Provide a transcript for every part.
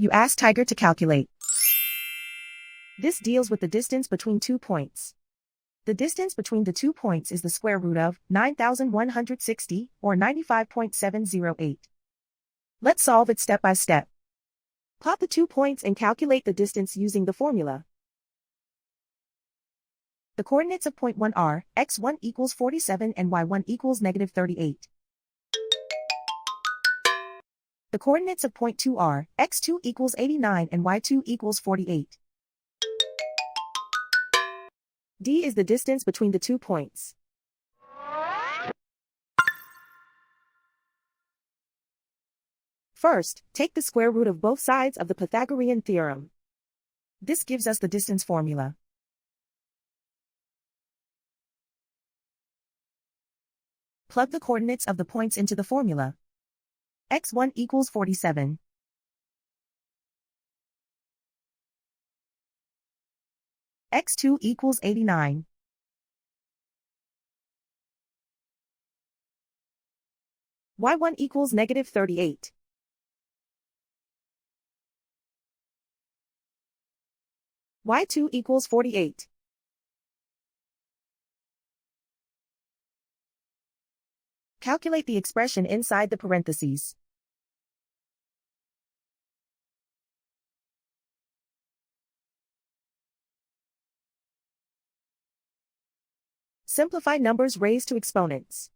You ask Tiger to calculate. This deals with the distance between 2 points. The distance between the 2 points is the square root of 9,160, or 95.708. Let's solve it step by step. Plot the 2 points and calculate the distance using the formula. The coordinates of point 1 are, x1 equals 47 and y1 equals negative 38. The coordinates of point 2 are, x2 equals 89 and y2 equals 48. D is the distance between the 2 points. First, take the square root of both sides of the Pythagorean theorem. This gives us the distance formula. Plug the coordinates of the points into the formula. x1 equals 47. x2 equals 89. y1 equals negative 38. y2 equals 48. Calculate the expression inside the parentheses. Simplify numbers raised to exponents.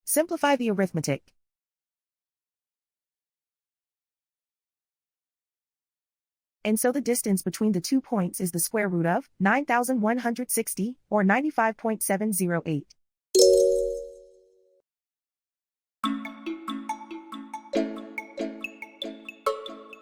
Simplify the arithmetic. And so the distance between the 2 points is the square root of 9,160, or 95.708.